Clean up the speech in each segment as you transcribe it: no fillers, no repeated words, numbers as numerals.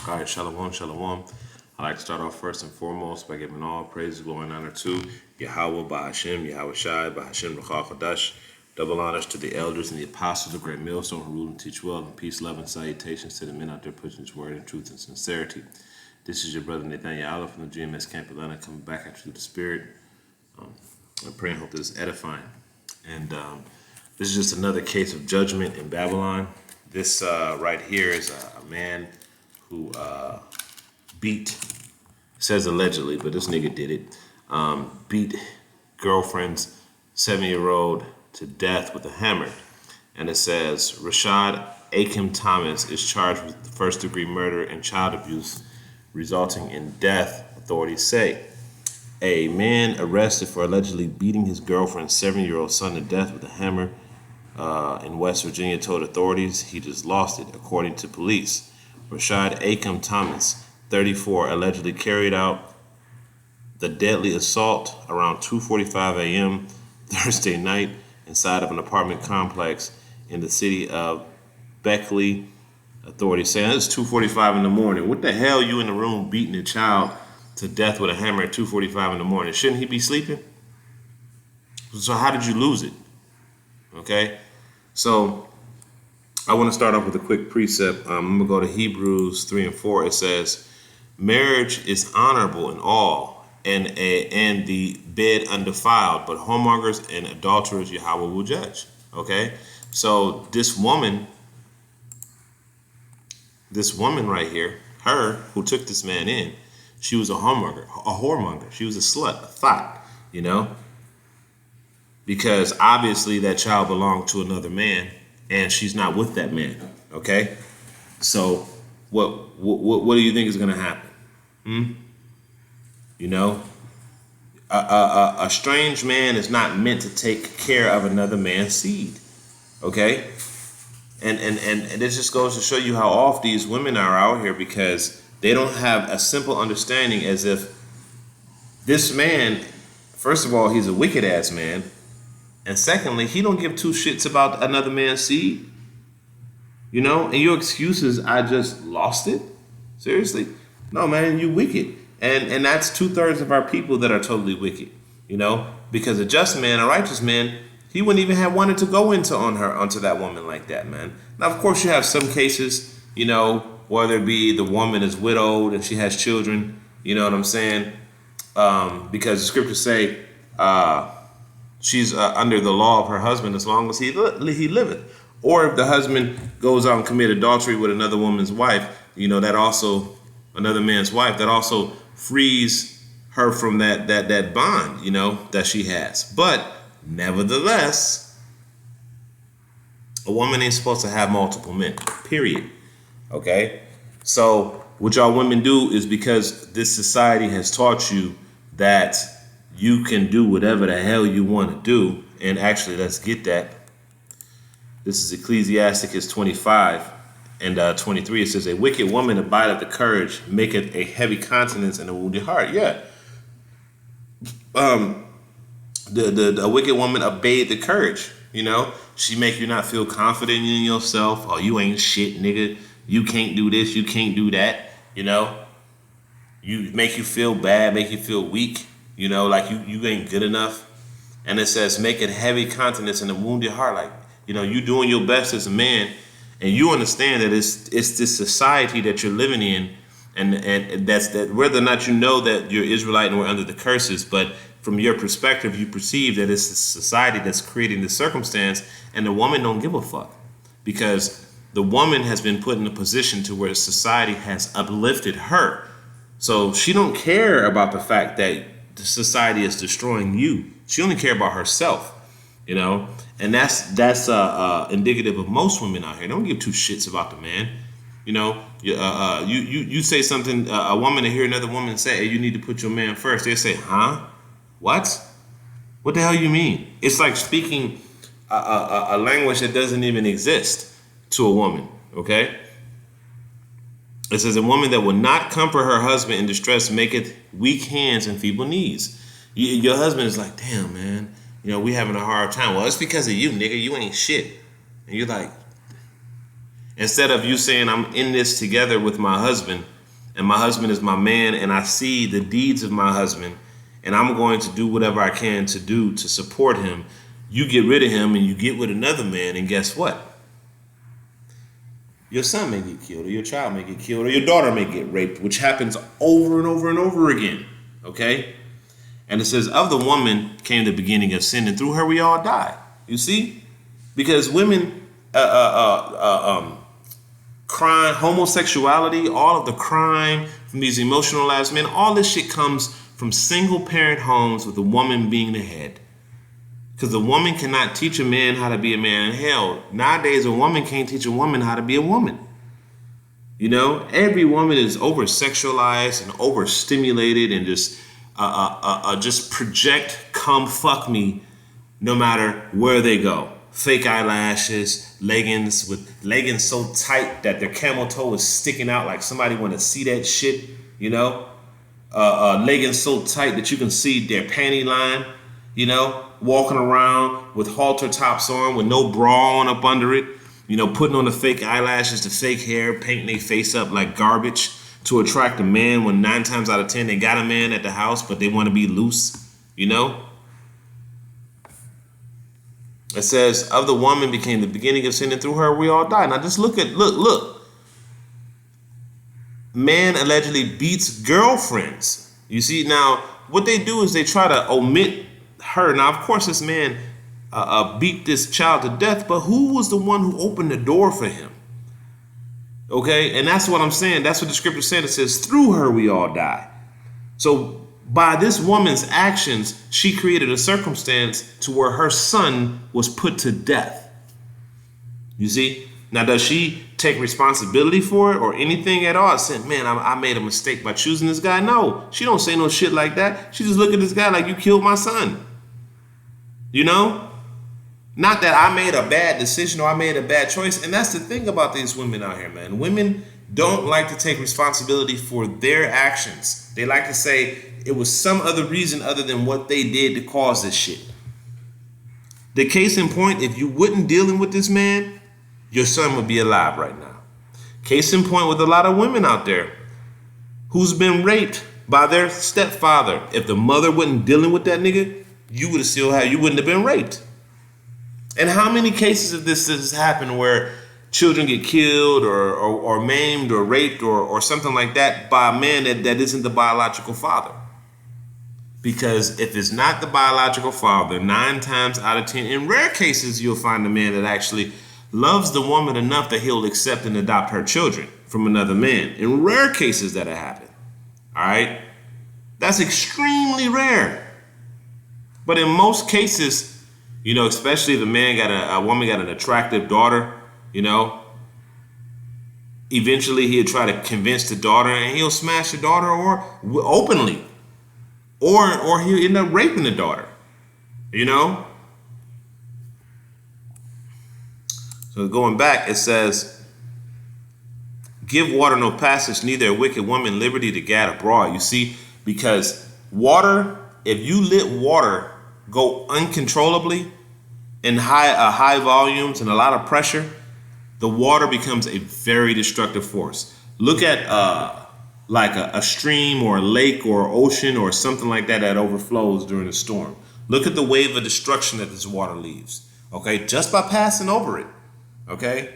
All right, shalom, shalom. I'd like to start off first and foremost by giving all praise, glory, and honor to Yahweh, Bahashem, Yahweh Shai, Bahashem, Ruach. Double honors to the elders and the apostles of Great Millstone who rule and teach well, and peace, love, and salutations to the men out there pushing his word in truth and sincerity. This is your brother Nathaniel from the GMS Camp Atlanta coming back at you through the Spirit. I pray and hope this is edifying. And this is just another case of judgment in Babylon. This right here is a man who beat, says allegedly, but this nigga did it, beat girlfriend's 7-year-old to death with a hammer. And it says, Rashad Akim Thomas is charged with first-degree murder and child abuse resulting in death, authorities say. A man arrested for allegedly beating his girlfriend's 7-year-old son to death with a hammer in West Virginia told authorities he just lost it, according to police. Rashad Akim Thomas, 34, allegedly carried out the deadly assault around 2:45 a.m. Thursday night inside of an apartment complex in the city of Beckley. Authorities saying it's 2:45 in the morning. What the hell you in the room beating a child to death with a hammer at 2:45 in the morning? Shouldn't he be sleeping? So how did you lose it? Okay, so I want to start off with a quick precept. I'm going to go to Hebrews 3 and 4. It says, marriage is honorable in all, and the bed undefiled, but whoremongers and adulterers Yahweh will judge. Okay, so this woman right here, her who took this man in, she was a whoremonger. She was a slut, a thought, because obviously that child belonged to another man, and she's not with that man. Okay, so what do you think is going to happen? A strange man is not meant to take care of another man's seed. Okay, and this just goes to show you how off these women are out here, because they don't have a simple understanding, as if this man, first of all, he's a wicked ass man. And secondly, he don't give two shits about another man's seed. And your excuse is, I just lost it? Seriously? No, man, you wicked. And that's 2/3 of our people that are totally wicked. Because a just man, a righteous man, he wouldn't even have wanted to go onto that woman like that, man. Now, of course, you have some cases, whether it be the woman is widowed and she has children, you know what I'm saying? Because the scriptures say, she's under the law of her husband as long as he liveth. Or if the husband goes out and commit adultery with another woman's wife, that also, another man's wife, that also frees her from that bond, that she has. But nevertheless, a woman ain't supposed to have multiple men, period. Okay? So what y'all women do is, because this society has taught you that you can do whatever the hell you want to do. And actually, let's get that. This is Ecclesiasticus 25 and 23. It says, a wicked woman abideth the courage, maketh a heavy countenance and a wounded heart. Yeah. The wicked woman obeyed the courage. She make you not feel confident in yourself. Oh, you ain't shit, nigga. You can't do this. You can't do that. You make you feel bad, make you feel weak. Like you ain't good enough. And it says, make it heavy countenance and a wounded heart. Like, you doing your best as a man, and you understand that it's this society that you're living in, and that's that, whether or not you know that you're Israelite and we're under the curses, but from your perspective, you perceive that it's a society that's creating the circumstance, and the woman don't give a fuck, because the woman has been put in a position to where society has uplifted her. So she don't care about the fact that the society is destroying you. She only care about herself, and that's indicative of most women out here. They don't give two shits about the man. You say something, a woman to hear another woman say, hey, you need to put your man first. They say, huh? What? What the hell you mean? It's like speaking a language that doesn't even exist to a woman. Okay. It says, a woman that will not comfort her husband in distress maketh weak hands and feeble knees. Your husband is like, damn, man, we having a hard time. Well, it's because of you, nigga. You ain't shit. And you're like, instead of you saying, I'm in this together with my husband, and my husband is my man, and I see the deeds of my husband, and I'm going to do whatever I can to do to support him, you get rid of him and you get with another man, and guess what? Your son may get killed, or your child may get killed, or your daughter may get raped, which happens over and over and over again. Okay? And it says, of the woman came the beginning of sin, and through her we all die. You see? Because women, crime, homosexuality, all of the crime from these emotionalized men, all this shit comes from single parent homes with the woman being the head. Because the woman cannot teach a man how to be a man. Hell, nowadays a woman can't teach a woman how to be a woman. You know, every woman is over sexualized and overstimulated and just project come fuck me no matter where they go. Fake eyelashes, leggings so tight that their camel toe is sticking out like somebody want to see that shit, you know. Leggings so tight that you can see their panty line, you know, walking around with halter tops on with no bra on up under it, you know, putting on the fake eyelashes, the fake hair, painting their face up like garbage to attract a man when 9 times out of 10 they got a man at the house, but they want to be loose, you know. It says, of the woman became the beginning of sin, and through her we all die. Now just look. Man allegedly beats girlfriends. You see, now what they do is they try to omit her. Now, of course, this man beat this child to death, but who was the one who opened the door for him? Okay, and that's what I'm saying. That's what the scripture said. It says, through her we all die. So by this woman's actions, she created a circumstance to where her son was put to death. You see? Now, does she take responsibility for it or anything at all? Said, man, I made a mistake by choosing this guy. No, she don't say no shit like that. She just look at this guy like, you killed my son. You know? Not that I made a bad decision or I made a bad choice. And that's the thing about these women out here, man. Women don't like to take responsibility for their actions. They like to say it was some other reason other than what they did to cause this shit. The case in point, if you wasn't dealing with this man, your son would be alive right now. Case in point with a lot of women out there who's been raped by their stepfather. If the mother wasn't dealing with that nigga, you wouldn't have been raped. And how many cases of this has happened where children get killed or maimed or raped or something like that by a man that isn't the biological father? Because if it's not the biological father, 9 times out of 10, in rare cases, you'll find a man that actually loves the woman enough that he'll accept and adopt her children from another man. In rare cases that'll happen. All right? That's extremely rare. But in most cases, you know, especially if a woman got an attractive daughter, you know, eventually he'll try to convince the daughter and he'll smash the daughter or openly. Or he'll end up raping the daughter, you know? So going back, it says, give water no passage, neither a wicked woman liberty to gad abroad. You see, because water, if you let water go uncontrollably in high volumes and a lot of pressure, the water becomes a very destructive force. Look at like a stream or a lake or ocean or something like that overflows during a storm. Look at the wave of destruction that this water leaves. Okay, just by passing over it. Okay,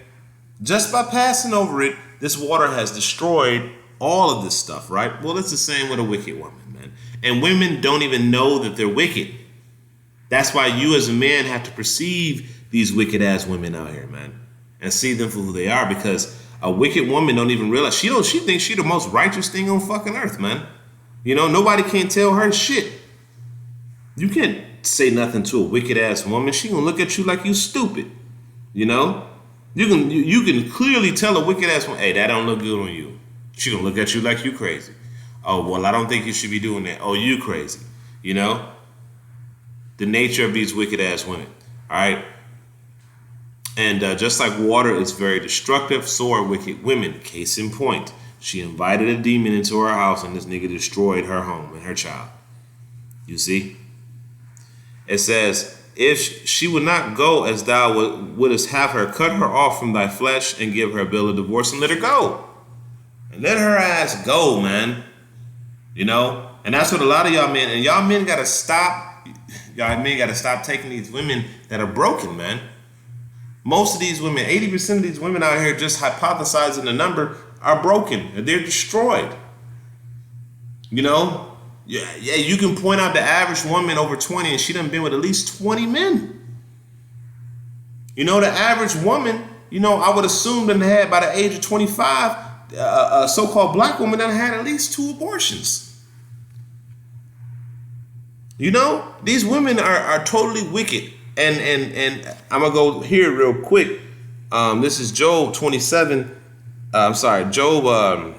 just by passing over it, this water has destroyed all of this stuff, right? Well, it's the same with a wicked woman, man. And women don't even know that they're wicked. That's why you as a man have to perceive these wicked ass women out here, man, and see them for who they are, because a wicked woman don't even realize she thinks she the most righteous thing on fucking earth, man. You know, nobody can tell her shit. You can't say nothing to a wicked ass woman. She gonna look at you like you stupid. You know, you can clearly tell a wicked ass woman, hey, that don't look good on you. She gonna look at you like you crazy. Oh, well, I don't think you should be doing that. Oh, you crazy. You know, the nature of these wicked ass women. All right. And just like water is very destructive, so are wicked women. Case in point, she invited a demon into her house and this nigga destroyed her home and her child. You see? It says, if she would not go as thou wouldest have her, cut her off from thy flesh and give her a bill of divorce and let her go. And let her ass go, man. You know? And that's what a lot of y'all men, and y'all men gotta stop. Y'all men gotta stop taking these women that are broken, man. Most of these women, 80% of these women out here just hypothesizing the number are broken. They're destroyed. You know? Yeah, you can point out the average woman over 20 and she done been with at least 20 men. You know, the average woman, you know, I would assume that had by the age of 25, a so-called black woman that had at least 2 abortions. You know, these women are totally wicked. And I'm going to go here real quick. This is Job 27. Job.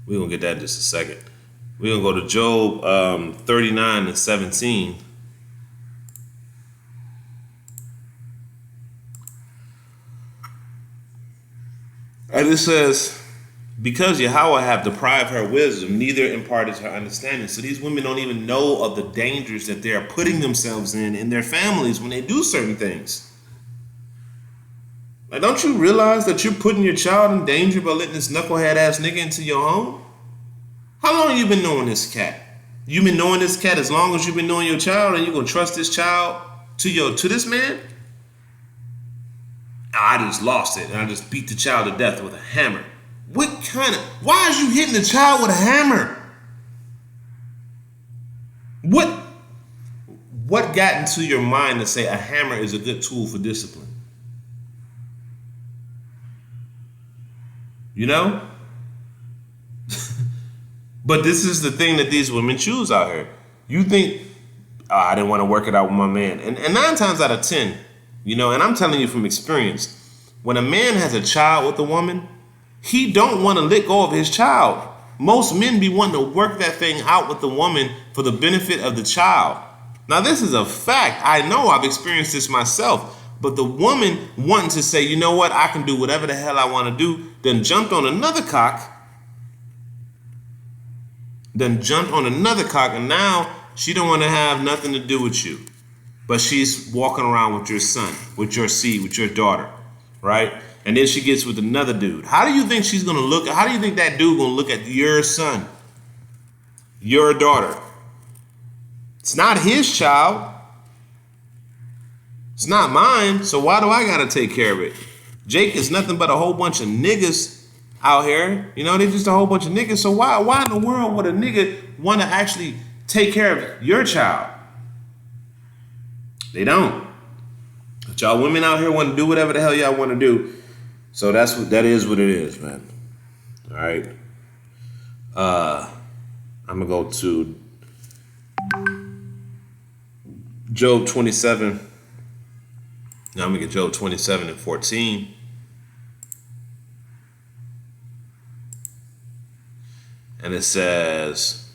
We're going to get that in just a second. We're going to go to Job 39 and 17. And it says, because Yahweh have deprived her wisdom, neither imparted her understanding. So these women don't even know of the dangers that they are putting themselves in their families when they do certain things. Like, don't you realize that you're putting your child in danger by letting this knucklehead ass nigga into your home? How long have you been knowing this cat? You've been knowing this cat as long as you've been knowing your child, and you're gonna trust this child to this man? I just lost it, and I just beat the child to death with a hammer. Why is you hitting the child with a hammer? What got into your mind to say a hammer is a good tool for discipline? You know? But this is the thing that these women choose out here. You think, I didn't want to work it out with my man. And 9 times out of 10, you know, and I'm telling you from experience, when a man has a child with a woman, he don't want to let go of his child. Most men be wanting to work that thing out with the woman for the benefit of the child. Now, this is a fact. I know I've experienced this myself. But the woman wanting to say, you know what, I can do whatever the hell I want to do, then jumped on another cock, and now she don't want to have nothing to do with you. But she's walking around with your son, with your seed, with your daughter, right? And then she gets with another dude. How do you think she's going to look? How do you think that dude going to look at your son, your daughter? It's not his child. It's not mine. So why do I got to take care of it? Jake is nothing but a whole bunch of niggas out here. You know, they're just a whole bunch of niggas. So why in the world would a nigga want to actually take care of your child? They don't. But y'all women out here want to do whatever the hell y'all want to do. So that is what it is, man. All right. I'm going to go to Job 27. Now I'm going to get Job 27 and 14. And it says,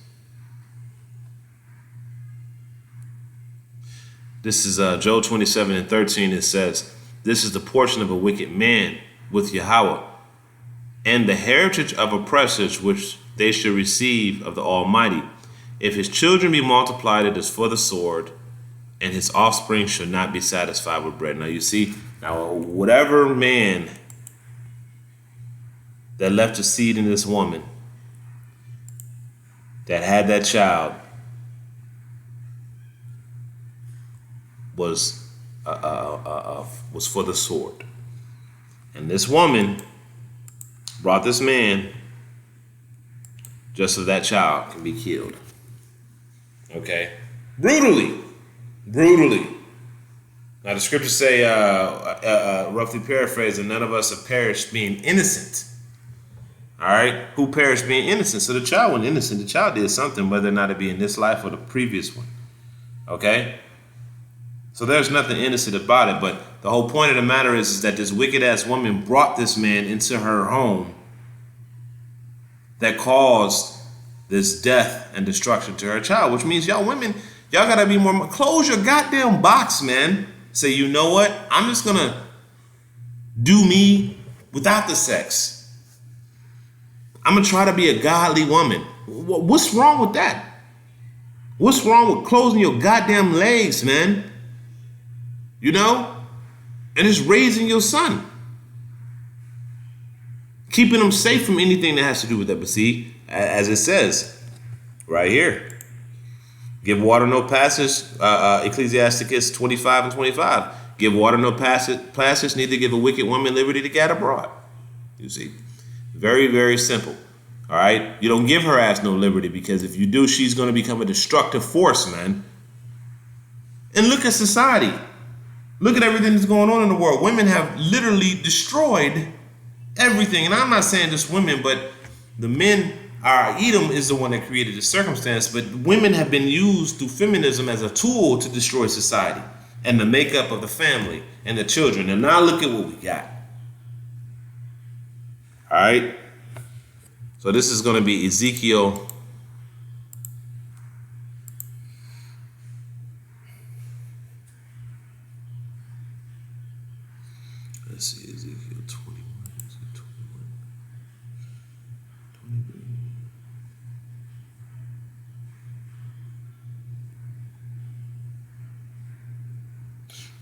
this is Job 27 and 13. It says, this is the portion of a wicked man with Yahweh, and the heritage of oppressors which they should receive of the Almighty. If his children be multiplied, it is for the sword, and his offspring should not be satisfied with bread. Now you see, whatever man that left a seed in this woman that had that child was for the sword. And this woman brought this man just so that child can be killed. Okay? Brutally. Now the scriptures say, roughly paraphrasing, none of us have perished being innocent. All right? Who perished being innocent? So the child wasn't innocent. The child did something, whether or not it be in this life or the previous one. Okay? So there's nothing innocent about it, but the whole point of the matter is that this wicked ass woman brought this man into her home that caused this death and destruction to her child, which means y'all women, y'all gotta be more, close your goddamn box, man. Say, you know what? I'm just gonna do me without the sex. I'm gonna try to be a godly woman. What's wrong with that? What's wrong with closing your goddamn legs, man? You know? And it's raising your son. keeping them safe from anything that has to do with that. But see, as it says right here, give water no passage, Ecclesiasticus 25 and 25. Give water no passage, neither give a wicked woman liberty to gad abroad. You see, very, very simple. All right, you don't give her ass no liberty, because if you do, she's going to become a destructive force, man. And look at society. Look at everything that's going on in the world. Women have literally destroyed everything. And I'm not saying just women, but the men. Edom is the one that created the circumstance, but women have been used through feminism as a tool to destroy society and the makeup of the family and the children. And now look at what we got. All right. So this is going to be Ezekiel. Let's see, Ezekiel 21.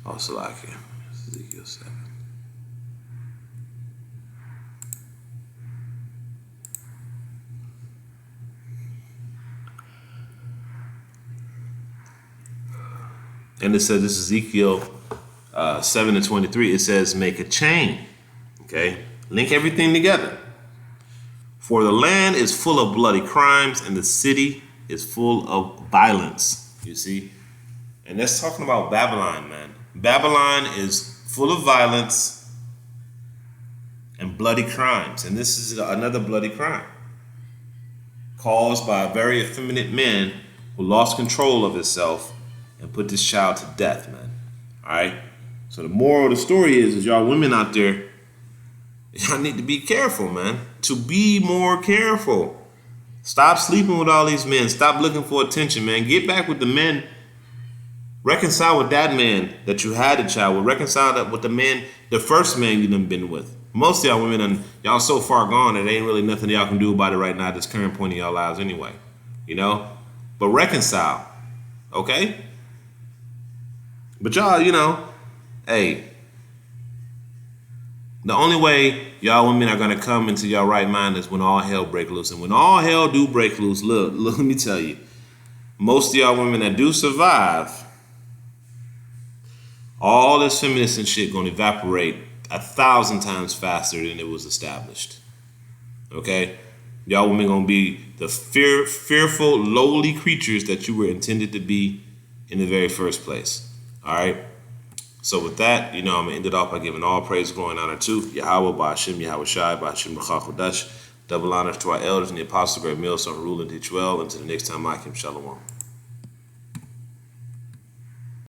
Oh, Salakia. Ezekiel 7. And it says, this is Ezekiel 7 and 23. It says, make a chain. Okay? Link everything together. For the land is full of bloody crimes, and the city is full of violence. You see? And that's talking about Babylon, man. Babylon is full of violence and bloody crimes. And this is another bloody crime caused by a very effeminate man who lost control of himself and put this child to death, man. All right? So the moral of the story is y'all women out there, y'all need to be careful, man. To be more careful. Stop sleeping with all these men. Stop looking for attention, man. Get back with the men. Reconcile with that man that you had a child with. Reconcile that with the man, the first man you done been with. Most of y'all women, y'all so far gone that ain't really nothing y'all can do about it right now at this current point in y'all lives anyway. You know? But reconcile. Okay? But y'all, hey, the only way y'all women are going to come into your right mind is when all hell break loose. And when all hell do break loose, look, let me tell you, most of y'all women that do survive, all this feminist and shit going to evaporate 1,000 times faster than it was established. Okay? Y'all women going to be the fearful, lowly creatures that you were intended to be in the very first place. All right? So with that, I'm going to end it off by giving all praise, glory, and honor to Yahweh, by Hashem, Yahweh Shai, by Hashem, Double honors to our elders and the apostles, great meals, on rule and teach well. Until the next time, Akim Shalom.